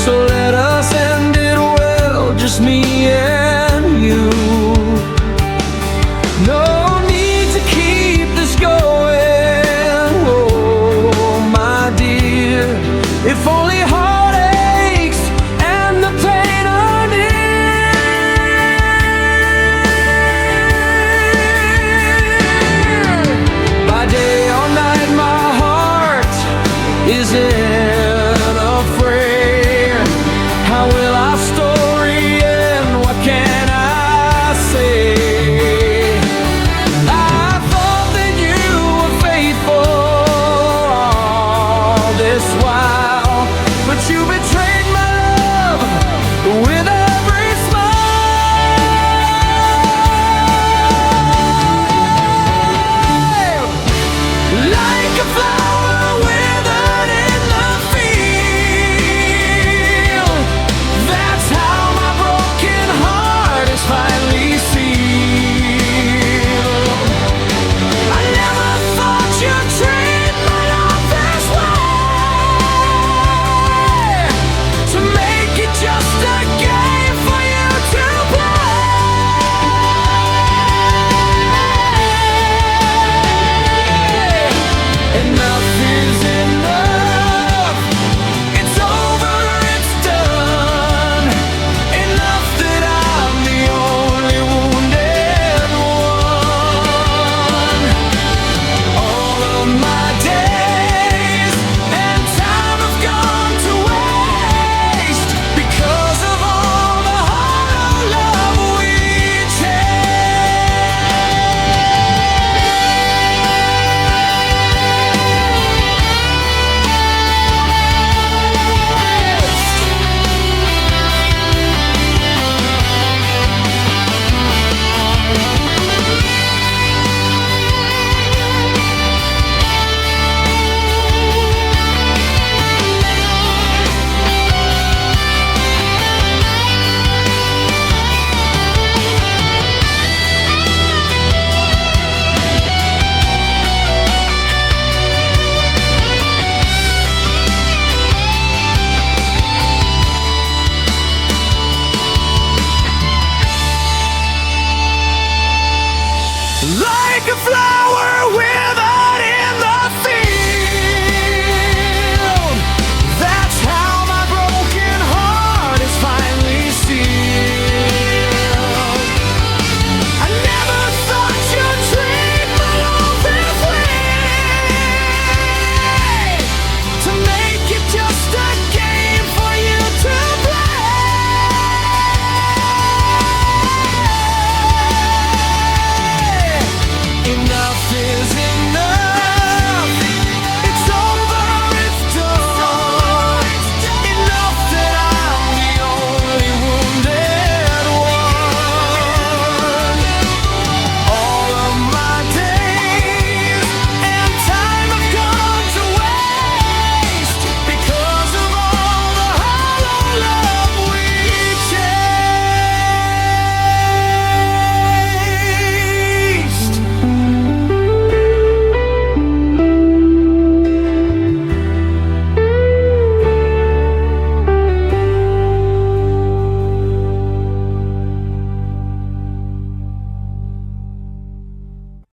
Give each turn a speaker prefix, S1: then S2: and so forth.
S1: So let us end it well, just me and you. No need to keep this going, oh my dear. If only heartaches and the pain are near. By day or night my heart isn't afraid. How will our story end? What can I say? I thought that you were faithful all this while, but you betrayed